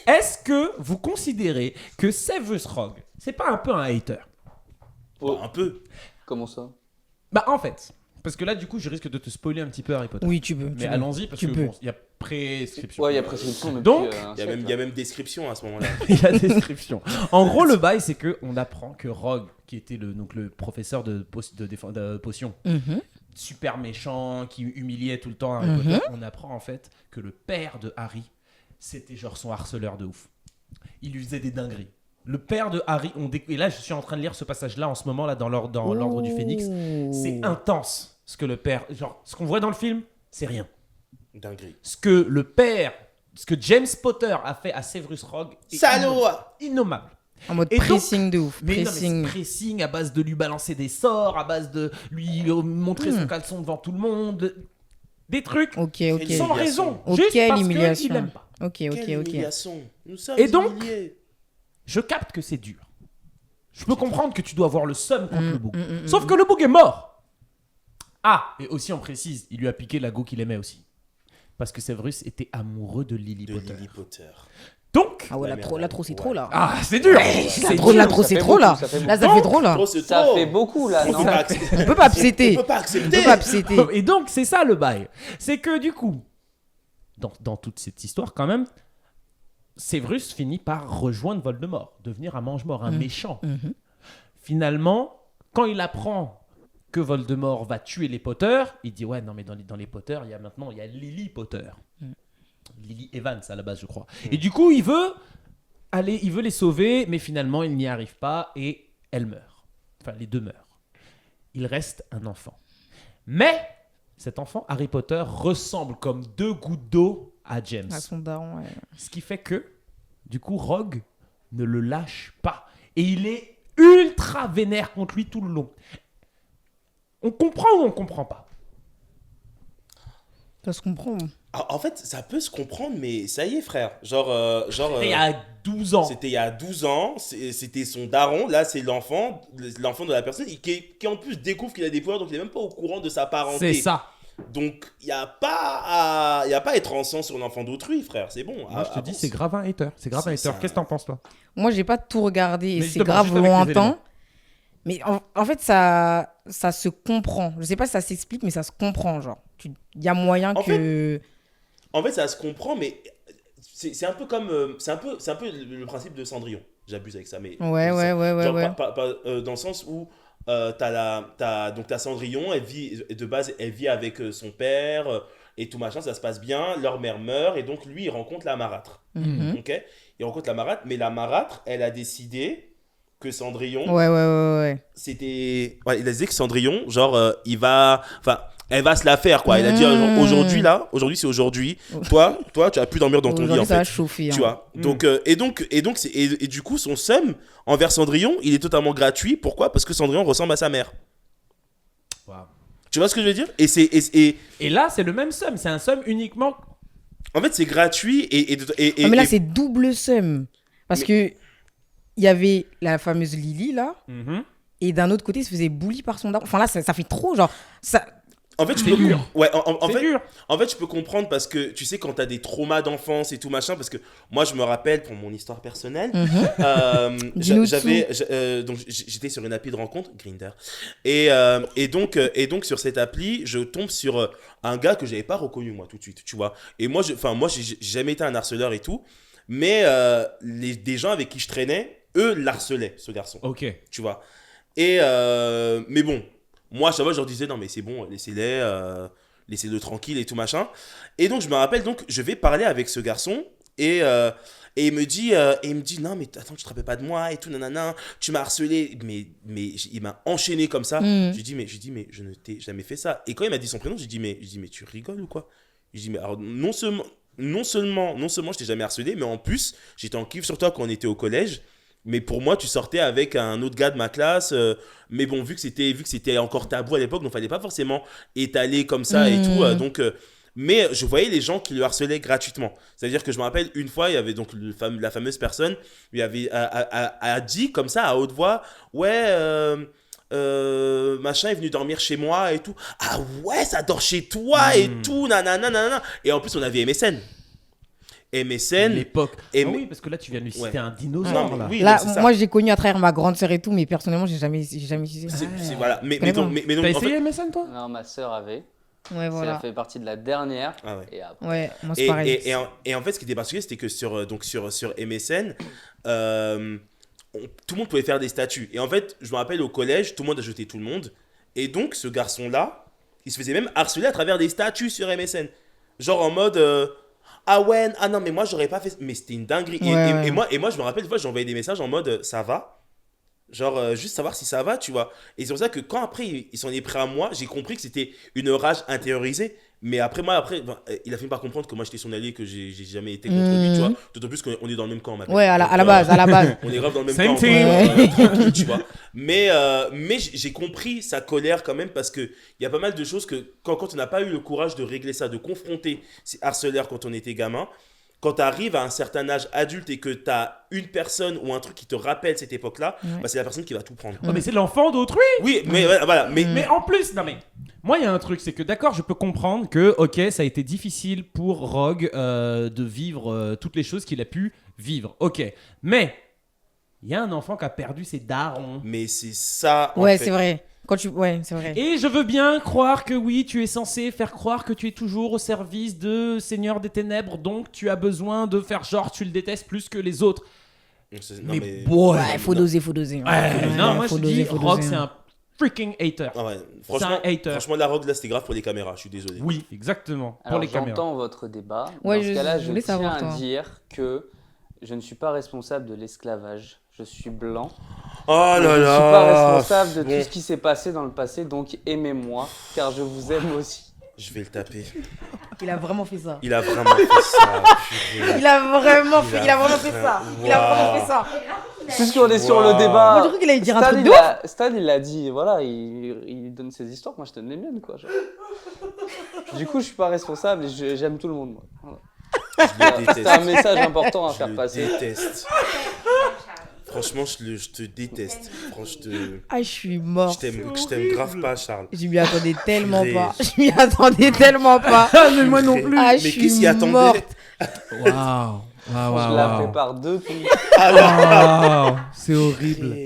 Est-ce que vous considérez que Severus Rogue, c'est pas un peu un hater? Bah, un peu. Comment ça? Bah en fait, parce que là du coup je risque de te spoiler un petit peu Harry Potter. Oui, tu peux. Mais allons-y parce Tu que peux. bon, il y a prescription. Ouais, il y a prescription depuis Donc, un Il y a siècle. même description à ce moment-là. Il y a description. En gros, le bail, c'est que on apprend que Rogue, qui était le professeur de potions, Mhm. super méchant, qui humiliait tout le temps Harry Potter, on apprend en fait que le père de Harry, c'était genre son harceleur de ouf. Il lui faisait des dingueries. Le père de Harry, et là je suis en train de lire ce passage-là en ce moment là dans l'ordre du Phénix. C'est intense ce que le père, genre ce qu'on voit dans le film, c'est rien. Dinguerie. Ce que James Potter a fait à Severus Rogue est Salaud! innommable. En mode Et donc- pressing de ouf. Mais non, mais Pressing. c'est pressing à base de lui balancer des sorts, à base de lui montrer son caleçon devant tout le monde. Des trucs Ok, sans Humiliation. raison. Ok, Juste parce l'humiliation. qu'il aime pas. Ok, ok, Quelle ok. humiliation. Nous sommes Et donc- humiliés. Je capte que c'est dur. Je peux comprendre que tu dois avoir le seum contre le bouc. Sauf que le bouc est mort. Ah, et aussi on précise, il lui a piqué la go qu'il aimait aussi. Parce que Severus était amoureux de Lily De Potter. Lily Potter. Donc, Ah ouais, La là, merde. trop, c'est Ouais. trop, là. ah, c'est dur. C'est C'est trop, dur. là, trop, ça c'est fait trop, beaucoup, là. ça fait Là, ça beaucoup. fait trop, là. Oh, c'est Ça trop. fait beaucoup là, On non? peut pas accepter. On peut pas upsetter. On peut pas On accepter. peut pas upsetter. Et donc, c'est ça le bail. C'est que du coup, dans toute cette histoire, quand même, Severus finit par rejoindre Voldemort, devenir un mange-mort, un méchant. Mhm. Finalement, quand il apprend que Voldemort va tuer les Potter, il dit ouais, non, mais dans les Potter, il y a Lily Potter. Lily Evans à la base, je crois. Et du coup, il veut les sauver, mais finalement, il n'y arrive pas et elle meurt. Enfin, les deux meurent. Il reste un enfant. Mais cet enfant, Harry Potter, ressemble comme deux gouttes d'eau à James. À son daron, ouais. Ce qui fait que, du coup, Rogue ne le lâche pas. Et il est ultra vénère contre lui tout le long. On comprend ou on comprend pas? Ça se comprend. En fait, ça peut se comprendre, mais ça y est, frère. Genre, Et il y a 12 ans. c'était il y a 12 ans, c'était son daron, là c'est l'enfant de la personne qui en plus découvre qu'il a des pouvoirs, donc il est même pas au courant de sa parenté. C'est ça. Donc il y a pas à être ensemble sur l'enfant d'autrui, frère, c'est bon. Moi, je te dis, c'est grave un hater. C'est grave un C'est hater. ça. Qu'est-ce que t'en penses, toi? Moi, j'ai pas tout regardé et Mais c'est justement, grave juste avec les éléments. lointain. Mais en fait, ça se comprend. Je sais pas si ça s'explique, mais ça se comprend, genre. Il y a moyen En que... En fait, ça se comprend, mais c'est un peu comme c'est un peu le principe de Cendrillon. J'abuse avec ça, mais Ouais. genre, dans le sens où t'as Cendrillon, elle vit de base, elle vit avec son père et tout machin, ça se passe bien. Leur mère meurt et donc lui il rencontre la marâtre. Mhm. Ok, il rencontre la marâtre, mais la marâtre, elle a décidé que Cendrillon, Ouais. c'était, ouais, il a décidé que Cendrillon, genre elle va se la faire quoi. Il a dit genre, aujourd'hui c'est aujourd'hui. Toi tu as pu dormir dans ton lit Aujourd'hui, en ça va fait. chauffer. Tu hein. vois. Donc et du coup son seum envers Cendrillon, il est totalement gratuit. Pourquoi? Parce que Cendrillon ressemble à sa mère. Wow. Tu vois ce que je veux dire? Et Et là, c'est le même somme. C'est un somme uniquement. en fait c'est gratuit Ah, mais là, c'est double seum. Parce que il y avait la fameuse Lily, là. Et d'un autre côté, il se faisait bully par son daron. Enfin, là, ça fait trop, genre... Ça... En fait, C'est dur. Ouais, C'est dur. en fait, je peux comprendre parce que tu sais quand t'as des traumas d'enfance et tout machin, parce que moi je me rappelle pour mon histoire personnelle, Dis-nous donc j'étais sur une appli de rencontre, Grindr, et donc sur cette appli, je tombe sur un gars que j'avais pas reconnu moi tout de suite, tu vois. Et moi j'ai jamais été un harceleur et tout, mais des gens avec qui je traînais, eux l'harcelaient, ce garçon, Ok. tu vois. Et mais bon. Moi, ça va, je leur disais, non, mais c'est bon, laissez-le tranquille et tout machin. Et donc, je me rappelle, donc, je vais parler avec ce garçon et il me dit, non, mais attends, tu te rappelles pas de moi et tout, nanana, tu m'as harcelé, mais il m'a enchaîné comme ça. Je lui dis, mais je ne t'ai jamais fait ça. Et quand il m'a dit son prénom, je lui dis, mais tu rigoles ou quoi? Je dis, mais alors, non seulement, je t'ai jamais harcelé, mais en plus, j'étais en kiff sur toi quand on était au collège. Mais pour moi, tu sortais avec un autre gars de ma classe. Mais bon, vu que c'était encore tabou à l'époque, donc fallait pas forcément étaler comme ça et tout. Mais je voyais les gens qui le harcelaient gratuitement. C'est-à-dire que je me rappelle, une fois, il y avait donc la fameuse personne lui avait a dit comme ça à haute voix, ouais, machin est venu dormir chez moi et tout. Ah ouais, ça dort chez toi et tout, nanana. Et en plus, on avait MSN. MSN. L'époque. Et Ah mais- oui, parce que là, tu viens de lui citer Ouais. un dinosaure. Non, mais là. oui, Là, donc c'est ça. moi, j'ai connu à travers ma grande sœur et tout, mais personnellement, j'ai jamais utilisé. Voilà. Mais Connais donc, pas. mais donc, T'as en fait- essayé MSN, toi? Non, ma sœur avait. Ouais, Ça voilà. fait partie de la dernière. Ah ouais. Et après, Ouais, moi, c'est pareil. Et en fait, ce qui était particulier, c'était que sur MSN, tout le monde pouvait faire des statuts. Et en fait, je me rappelle au collège, tout le monde ajoutait tout le monde. Et donc, ce garçon-là, il se faisait même harceler à travers des statuts sur MSN. Genre en mode ah ouais, ah non, mais moi, j'aurais pas fait. Mais c'était une dinguerie. Ouais. Et moi, je me rappelle, des fois, j'envoyais des messages en mode ça va. Genre, juste savoir si ça va, tu vois. Et c'est pour ça que quand après, il s'en est pris à moi, j'ai compris que c'était une rage intériorisée. Mais après, il a fini par comprendre que moi, j'étais son allié, que j'ai jamais été contre lui, tu vois. D'autant plus qu'on est dans le même camp, maintenant. Ouais, à la Donc, base, à la base. On est grave dans le même Same camp. team. Tranquille, tu vois. Mais j'ai compris sa colère quand même, parce qu'il y a pas mal de choses que, quand on n'a pas eu le courage de régler ça, de confronter ces harceleurs quand on était gamin, quand tu arrives à un certain âge adulte et que tu as une personne ou un truc qui te rappelle cette époque-là, bah, c'est la personne qui va tout prendre. Oh, mais c'est l'enfant d'autrui. Oui, mais voilà. Mais en plus, non mais, moi il y a un truc, c'est que d'accord, je peux comprendre que, ok, ça a été difficile pour Rogue de vivre toutes les choses qu'il a pu vivre, ok. Mais, il y a un enfant qui a perdu ses darons. Mais c'est ça. en Ouais, fait. c'est vrai. Ouais, c'est vrai. Et je veux bien croire que oui, tu es censé faire croire que tu es toujours au service de Seigneur des Ténèbres, donc tu as besoin de faire genre tu le détestes plus que les autres. Non, mais. boy. Ouais, faut doser. Non, moi je faut dis, doser, faut Rogue doser. c'est un freaking hater. Ah ouais. C'est un hater. Franchement, la rogue là, c'était grave pour les caméras. Je suis désolé. Oui, exactement. alors pour les caméras. j'entends votre débat. Ouais, Dans ce cas-là, je je voulais tiens savoir, à toi. dire que je ne suis pas responsable de l'esclavage. Je suis blanc. Oh là Je ne là. suis pas responsable de Bon, tout ce qui s'est passé dans le passé, donc aimez-moi, car je vous aime aussi. Je vais le taper. Il a vraiment fait ça. Il a vraiment fait ça. purée. Il a vraiment Il a fait ça. Il a vraiment fait ça. Puisqu'on est sur le Wow. débat, Moi, je crois qu'il allait dire un Stan, truc il de ouf. Stan, il a dit, voilà, il donne ses histoires, moi je donne les miennes, quoi. Du coup, je suis pas responsable et j'aime tout le monde, moi. Voilà. Je le C'est un déteste. message important à Je faire le passer. déteste. Franchement, je te déteste. Franchement, Ah, je suis mort. je t'aime grave pas, Charles. Je m'y attendais tellement Purée. pas. Je m'y attendais tellement pas. mais moi non plus. Ah, Mais je qui s'y suis attendait? morte. Waouh. Je la prépare depuis. Waouh. C'est horrible.